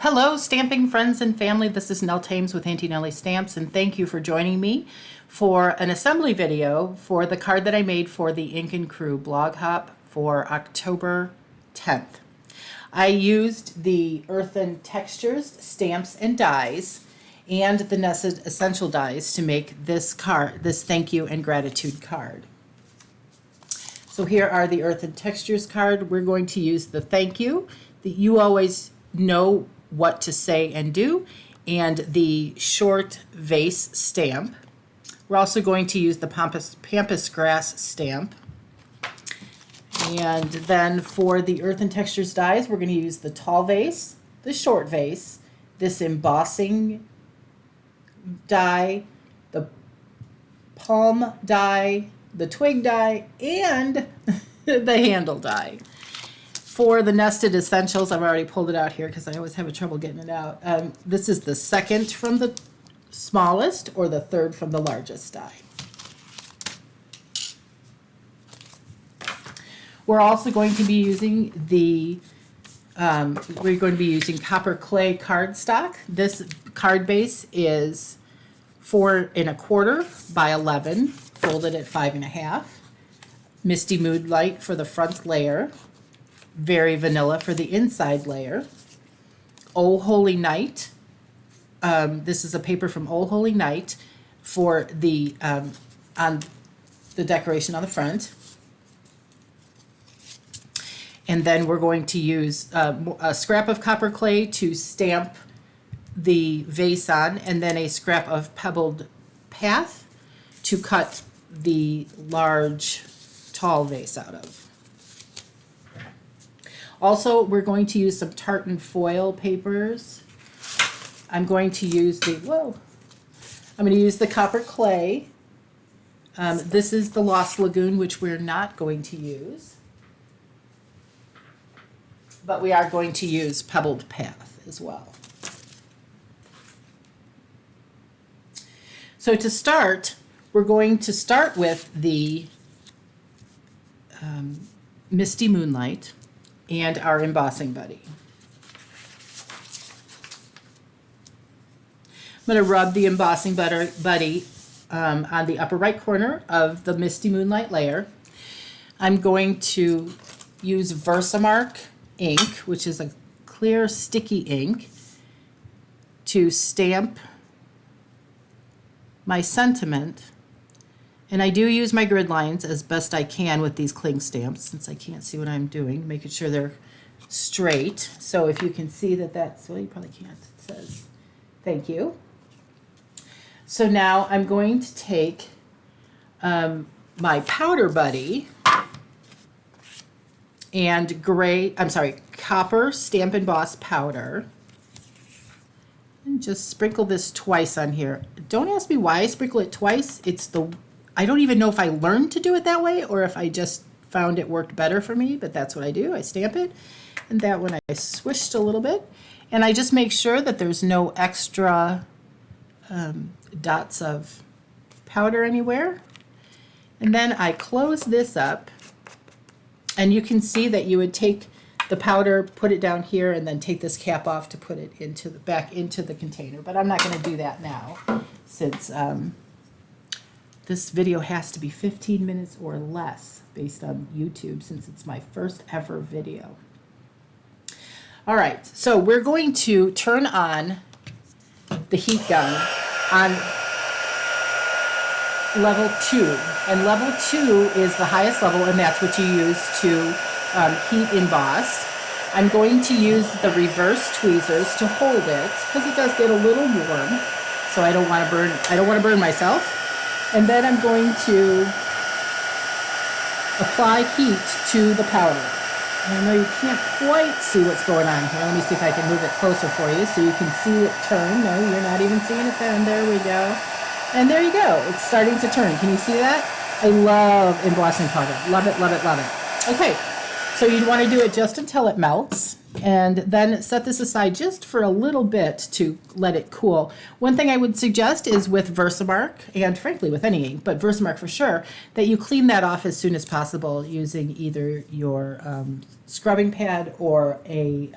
Hello, stamping friends and family. This is Nell Thames with Auntie Nellie Stamps, and thank you for joining me for an assembly video for the card that I made for the Inkin Krew Blog Hop for October 10th. I used the Earthen Textures stamps and dies and the Nested Essential dies to make this card, this thank you and gratitude card. So here are the Earthen Textures card. We're going to use the thank you that you always know what to say and do, and the short vase stamp. We're also going to use the pampas grass stamp. And then for the Earthen Textures dies, we're going to use the tall vase, the short vase, this embossing die, the palm die, the twig die, and the handle die. For the Nested Essentials, I've already pulled it out here because I always have trouble getting it out. This is the second from the smallest or the third from the largest die. We're also going to be using the copper clay cardstock. This card base is 4 1/4 by 11, folded at 5 1/2. Misty Moonlight for the front layer. Very Vanilla for the inside layer. Oh Holy Night. This is a paper from Oh Holy Night for the on the decoration on the front. And then we're going to use a scrap of copper clay to stamp the vase on, and then a scrap of pebbled path to cut the large tall vase out of. Also, we're going to use some tartan foil papers. I'm going to use the copper clay. This is the Lost Lagoon, which we're not going to use. But we are going to use pebbled path as well. So to start, we're going to start with the Misty Moonlight and our embossing buddy. I'm going to rub the embossing buddy on the upper right corner of the Misty Moonlight layer. I'm going to use Versamark ink, which is a clear sticky ink, to stamp my sentiment. And I do use my grid lines as best I can with these cling stamps, since I can't see what I'm doing, making sure they're straight. So if you can see that's, well, you probably can't. It says, thank you. So now I'm going to take my powder buddy and copper Stamp Emboss powder, and just sprinkle this twice on here. Don't ask me why I sprinkle it twice. I don't even know if I learned to do it that way or if I just found it worked better for me, but that's what I do. I stamp it, and that one I swished a little bit, and I just make sure that there's no extra dots of powder anywhere. And then I close this up, and you can see that you would take the powder, put it down here, and then take this cap off to put it back into the container. But I'm not going to do that now, since this video has to be 15 minutes or less based on YouTube, since it's my first ever video. All right, so we're going to turn on the heat gun on level 2. And level 2 is the highest level, and that's what you use to heat emboss. I'm going to use the reverse tweezers to hold it, because it does get a little warm, so I don't want to burn myself. And then I'm going to apply heat to the powder. And I know you can't quite see what's going on here. Let me see if I can move it closer for you so you can see it turn. No, you're not even seeing it then. There we go. And there you go. It's starting to turn. Can you see that? I love embossing powder. Love it, love it, love it. Okay, so you'd want to do it just until it melts, and then set this aside just for a little bit to let it cool. One thing I would suggest is with Versamark, and frankly with any ink, but Versamark for sure, that you clean that off as soon as possible using either your scrubbing pad or a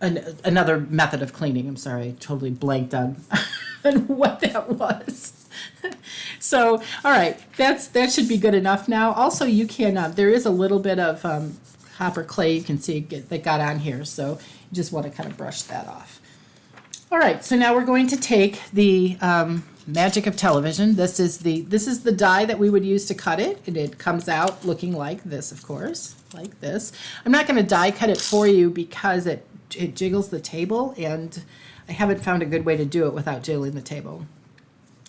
another method of cleaning. I'm sorry, I totally blanked on, on what that was. So, all right, that should be good enough now. Also, you can, there is a little bit of copper clay you can see that got on here, so you just want to kind of brush that off. All right, so now we're going to take the magic of television. This is the die that we would use to cut it, and it comes out looking like this, of course, like this. I'm not going to die cut it for you because it jiggles the table, and I haven't found a good way to do it without jiggling the table.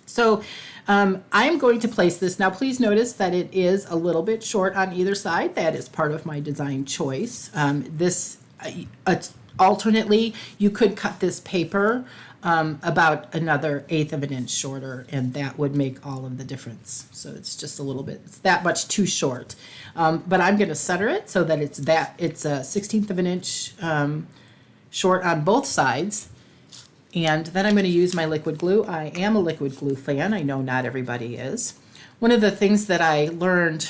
So I am going to place this. Now please notice that it is a little bit short on either side. That is part of my design choice. Alternately, you could cut this paper about another 1/8 of an inch shorter, and that would make all of the difference. So it's just a little bit, it's that much too short. But I'm going to center it so that it's a 1/16 of an inch short on both sides. And then I'm going to use my liquid glue. I am a liquid glue fan. I know not everybody is. One of the things that I learned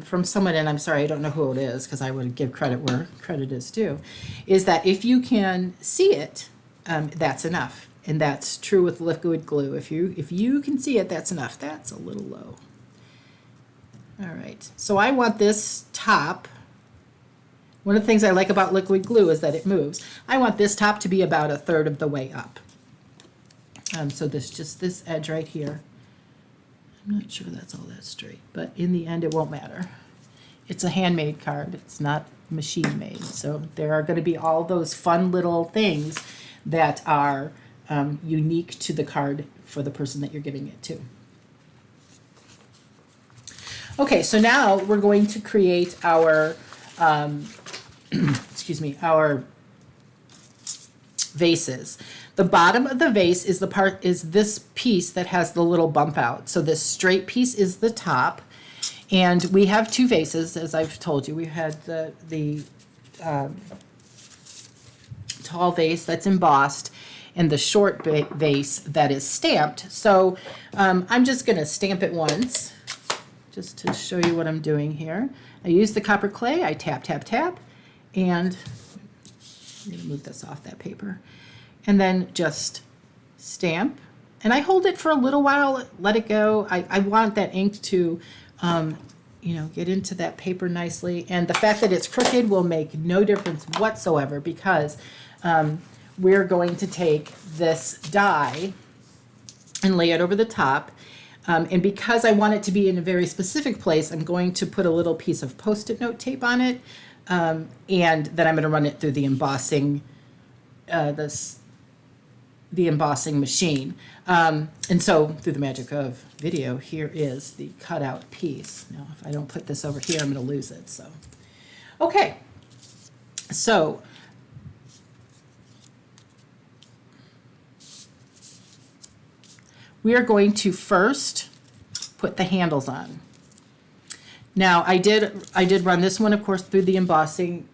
from someone, and I'm sorry, I don't know who it is because I would give credit where credit is due, is that if you can see it, that's enough. And that's true with liquid glue. If you can see it, that's enough. That's a little low. All right, so I want this top. One of the things I like about liquid glue is that it moves. I want this top to be about 1/3 of the way up. So this edge right here. I'm not sure that's all that straight, but in the end it won't matter. It's a handmade card. It's not machine made. So there are going to be all those fun little things that are unique to the card for the person that you're giving it to. Okay, so now we're going to create our excuse me, our vases. The bottom of the vase is this piece that has the little bump out. So this straight piece is the top, and we have two vases, as I've told you. We had the tall vase that's embossed and the short vase that is stamped. So I'm just going to stamp it once, just to show you what I'm doing here. I use the copper clay. I tap, tap, tap, and I'm going to move this off that paper. And then just stamp. And I hold it for a little while, let it go. I want that ink to, get into that paper nicely. And the fact that it's crooked will make no difference whatsoever because we're going to take this die and lay it over the top. And because I want it to be in a very specific place, I'm going to put a little piece of Post-it note tape on it. And then I'm going to run it through the embossing, the embossing machine. And so through the magic of video, here is the cutout piece. Now, if I don't put this over here, I'm going to lose it. So, okay. So we are going to first put the handles on. Now, I did run this one, of course, through the embossing,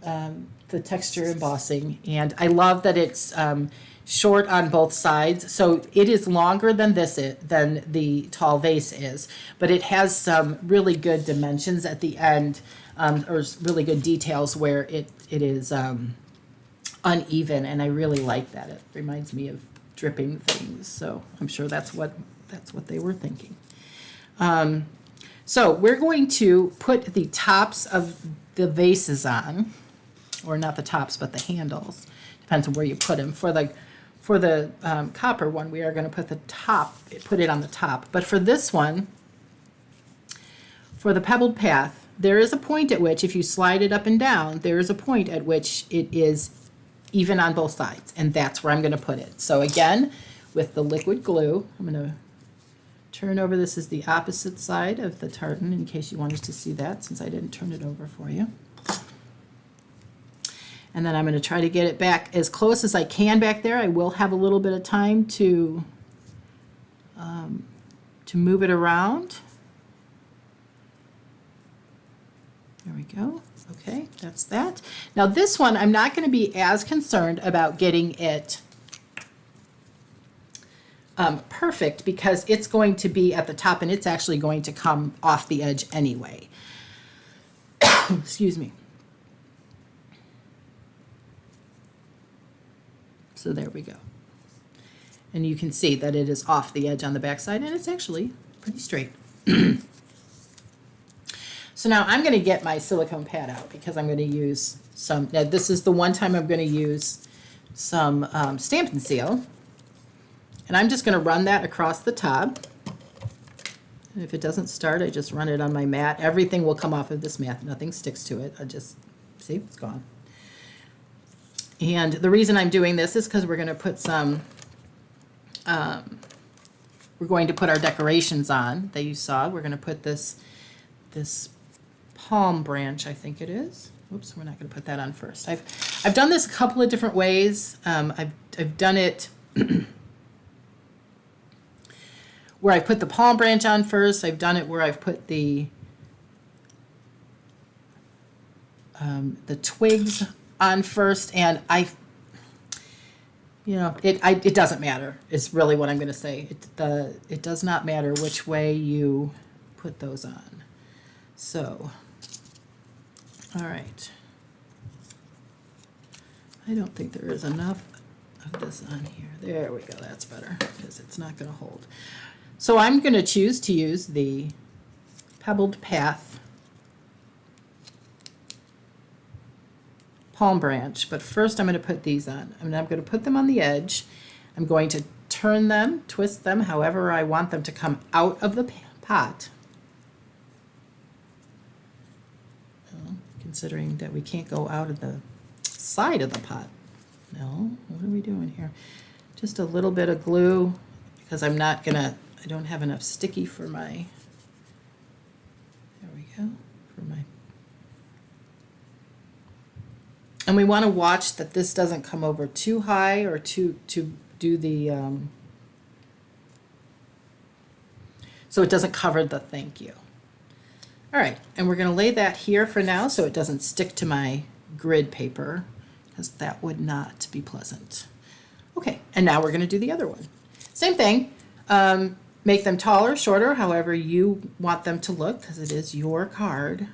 the texture embossing, and I love that it's short on both sides. So it is longer than than the tall vase is, but it has some really good dimensions at the end, or really good details where it is uneven, and I really like that. It reminds me of dripping things, so I'm sure that's what they were thinking. So we're going to put the tops of the vases on, or not the tops, but the handles. Depends on where you put them. For the copper one, we are going to put it on the top. But for this one, for the pebbled path, there is a point at which, if you slide it up and down, there is a point at which it is even on both sides, and that's where I'm going to put it. So again, with the liquid glue, I'm going to turn over. This is the opposite side of the tartan, in case you wanted to see that, since I didn't turn it over for you. And then I'm going to try to get it back as close as I can back there. I will have a little bit of time to move it around. There we go. Okay, that's that. Now this one, I'm not going to be as concerned about getting it perfect, because it's going to be at the top and it's actually going to come off the edge anyway. Excuse me. So there we go. And you can see that it is off the edge on the back side, and it's actually pretty straight. So now I'm going to get my silicone pad out because I'm going to use some, now this is the one time I'm going to use some Stampin' Seal. And I'm just going to run that across the top. And if it doesn't start, I just run it on my mat. Everything will come off of this mat. Nothing sticks to it. I just, see, it's gone. And the reason I'm doing this is because we're going to put some, we're going to put our decorations on that you saw. We're going to put this palm branch, I think it is. Oops, we're not going to put that on first. I've done this a couple of different ways. I've done it where I put the palm branch on first. I've done it where I've put the twigs on first, and it doesn't matter. Is really what I'm going to say. It does not matter which way you put those on. So, all right. I don't think there is enough of this on here. There we go. That's better because it's not going to hold. So I'm going to choose to use the Pebbled Path palm branch, but first I'm going to put these on. I'm going to put them on the edge. I'm going to turn them, twist them, however I want them to come out of the pot. Considering that we can't go out of the side of the pot. No, what are we doing here? Just a little bit of glue because I don't have enough sticky for my, there we go, for my, and we want to watch that this doesn't come over too high or to do the, so it doesn't cover the thank you. All right, and we're going to lay that here for now so it doesn't stick to my grid paper because that would not be pleasant. Okay, and now we're going to do the other one. Same thing, make them taller, shorter, however you want them to look because it is your card.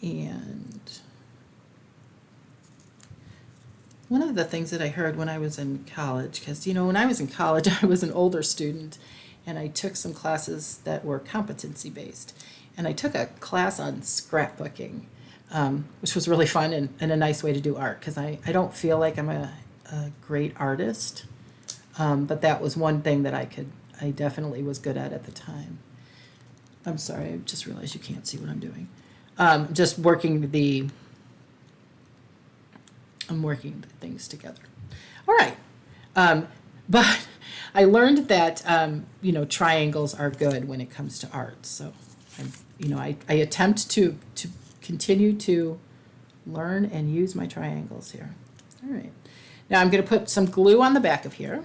And one of the things that I heard when I was in college, because when I was in college I was an older student, and I took some classes that were competency-based. And I took a class on scrapbooking, which was really fun and a nice way to do art, because I don't feel like I'm a great artist, but that was one thing that I definitely was good at the time. I'm sorry, I just realized you can't see what I'm doing. Just working I'm working the things together. All right, but I learned that, triangles are good when it comes to art. So, I attempt to continue to learn and use my triangles here. All right. Now I'm going to put some glue on the back of here.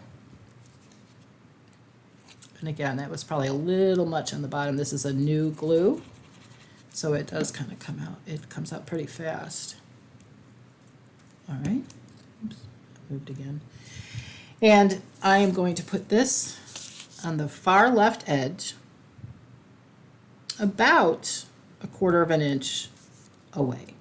And again, that was probably a little much on the bottom. This is a new glue, so it does kind of come out. It comes out pretty fast. All right. Oops, I moved again. And I am going to put this on the far left edge, about 1/4 of an inch away.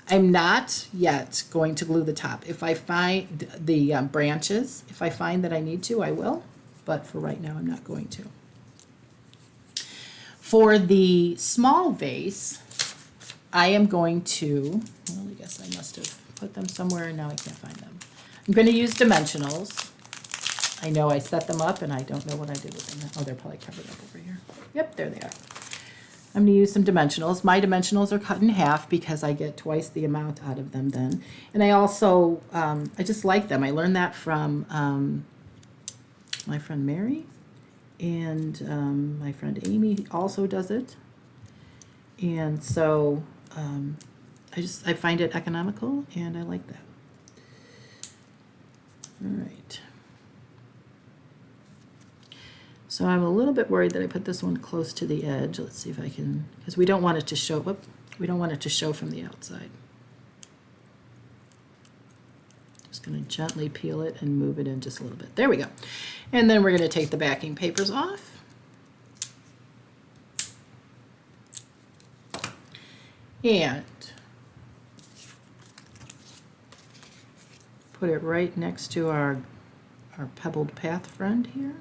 I'm not yet going to glue the top. If I find the branches, if I find that I need to, I will, but for right now I'm not going to. For the small vase, I am going to, well, I guess I must have put them somewhere and now I can't find them. I'm going to use dimensionals. I know I set them up and I don't know what I did with them. Oh, they're probably covered up over here. Yep, there they are. I'm going to use some dimensionals. My dimensionals are cut in half because I get twice the amount out of them then. And I also, I just like them. I learned that from my friend Mary, and my friend Amy also does it. And so I find it economical and I like that. All right. So I'm a little bit worried that I put this one close to the edge. Let's see if I can, because we don't want it to show, we don't want it to show from the outside. Just going to gently peel it and move it in just a little bit. There we go. And then we're going to take the backing papers off. And put it right next to our pebbled path friend here.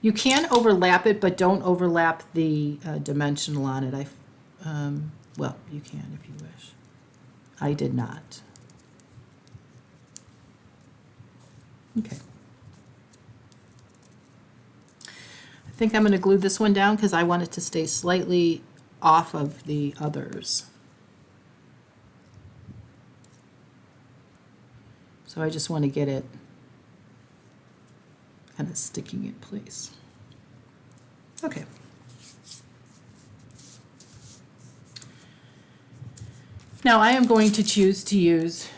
You can overlap it, but don't overlap the dimensional on it. Well, you can if you wish. I did not. Okay. I think I'm going to glue this one down because I want it to stay slightly off of the others. So I just want to get it kind of sticking in place. Okay. Now I am going to choose to use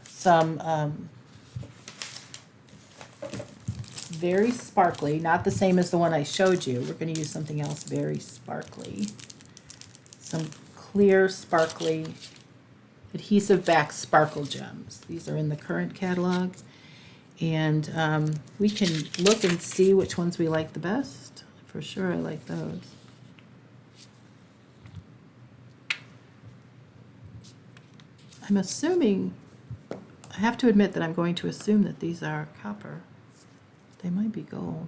some very sparkly, not the same as the one I showed you. We're going to use something else very sparkly. Some clear, sparkly, adhesive back sparkle gems. These are in the current catalog. And we can look and see which ones we like the best. For sure I like those. I'm assuming, I have to admit that I'm going to assume that these are copper. They might be gold.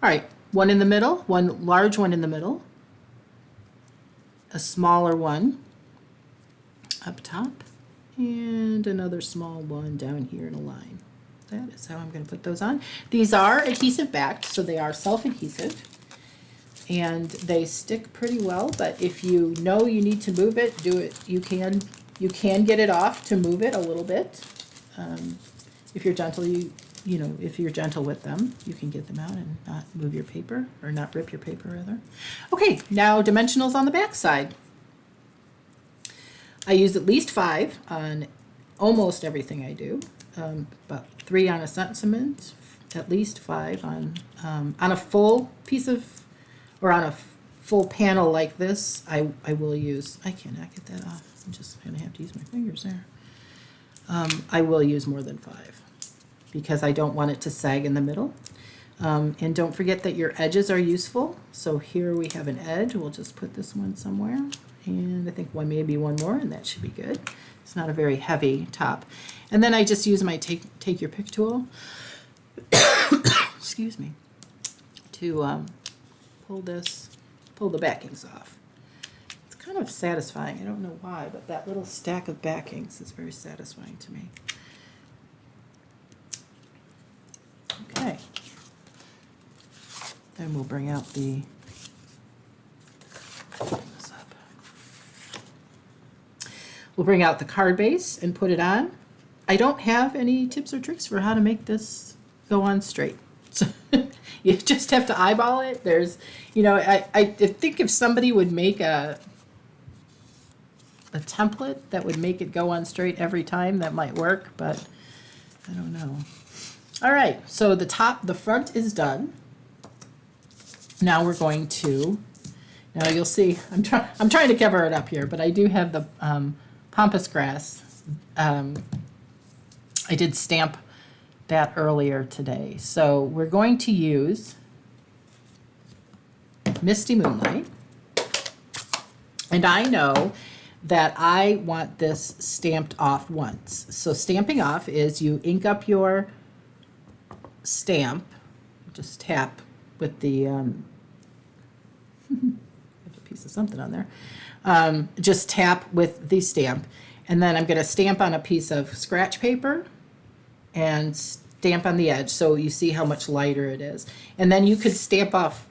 All right, one in the middle, one large one in the middle, a smaller one up top, and another small one down here in a line. That is how I'm going to put those on. These are adhesive backed, so they are self-adhesive, and they stick pretty well, but if you know you need to move it, do it. You can get it off to move it a little bit. If you're gentle, if you're gentle with them, you can get them out and not move your paper, or not rip your paper rather. Okay, now dimensionals on the back side. I use at least 5 on almost everything I do. About 3 on a sentiment, at least 5 on a full piece of, or on a full panel like this. I will use. I cannot get that off. I'm just gonna have to use my fingers there. I will use more than 5 because I don't want it to sag in the middle. And don't forget that your edges are useful. So here we have an edge. We'll just put this one somewhere. And I think maybe one more, and that should be good. It's not a very heavy top. And then I just use my take your pick tool, excuse me, to pull the backings off. It's kind of satisfying. I don't know why, but that little stack of backings is very satisfying to me. Okay. Then we'll bring out the We'll bring out the card base and put it on. I don't have any tips or tricks for how to make this go on straight. So you just have to eyeball it. There's, I think if somebody would make a template that would make it go on straight every time, that might work, but I don't know. All right, so the front is done. Now we're going to, now you'll see, I'm trying to cover it up here, but I do have the pampas grass. I did stamp that earlier today. So we're going to use Misty Moonlight. And I know that I want this stamped off once. So stamping off is you ink up your stamp, just tap with the, a piece of something on there. Just tap with the stamp, and then I'm going to stamp on a piece of scratch paper and stamp on the edge so you see how much lighter it is. And then you could stamp off,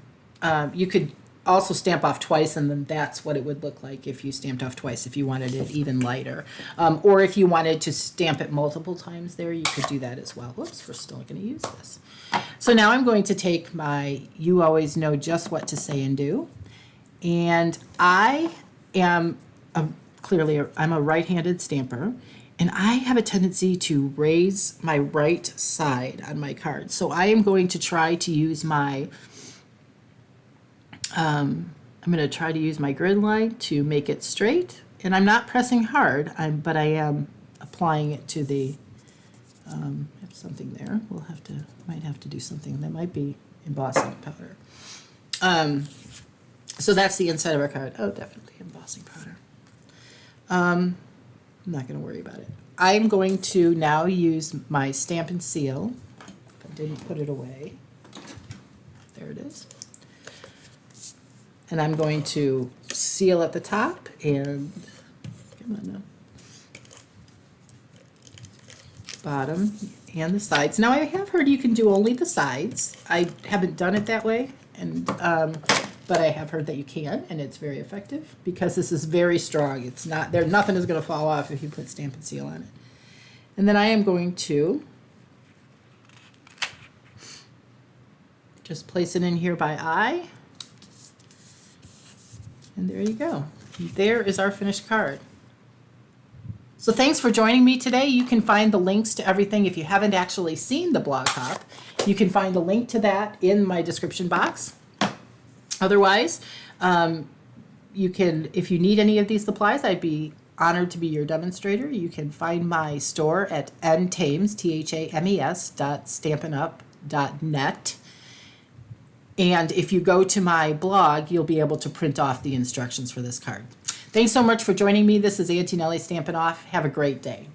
you could also stamp off twice, and then that's what it would look like if you stamped off twice, if you wanted it even lighter. Or if you wanted to stamp it multiple times there, you could do that as well. Whoops, we're still going to use this. So now I'm going to take my You Always Know Just What to Say and Do. And I am I'm a right-handed stamper, and I have a tendency to raise my right side on my card. So I am going to try to use my, I'm going to try to use my grid line to make it straight. And I'm not pressing hard, but I am applying it to the, I have something there. Might have to do something. That might be embossing powder. So that's the inside of our card. Oh, definitely embossing powder. I'm not going to worry about it. I'm going to now use my Stamp and Seal. If I didn't put it away. There it is. And I'm going to seal at the top and come on now, bottom and the sides. Now I have heard you can do only the sides. I haven't done it that way, and but I have heard that you can, and it's very effective because this is very strong. It's not there. Nothing is going to fall off if you put Stamp and Seal on it. And then I am going to just place it in here by eye. And there you go. There is our finished card. So thanks for joining me today. You can find the links to everything. If you haven't actually seen the blog hop, you can find a link to that in my description box. Otherwise, you can, if you need any of these supplies, I'd be honored to be your demonstrator. You can find my store at ntames, THAMES.stampinup.net. And if you go to my blog, you'll be able to print off the instructions for this card. Thanks so much for joining me. This is Auntie Nellie Stampin' Off. Have a great day.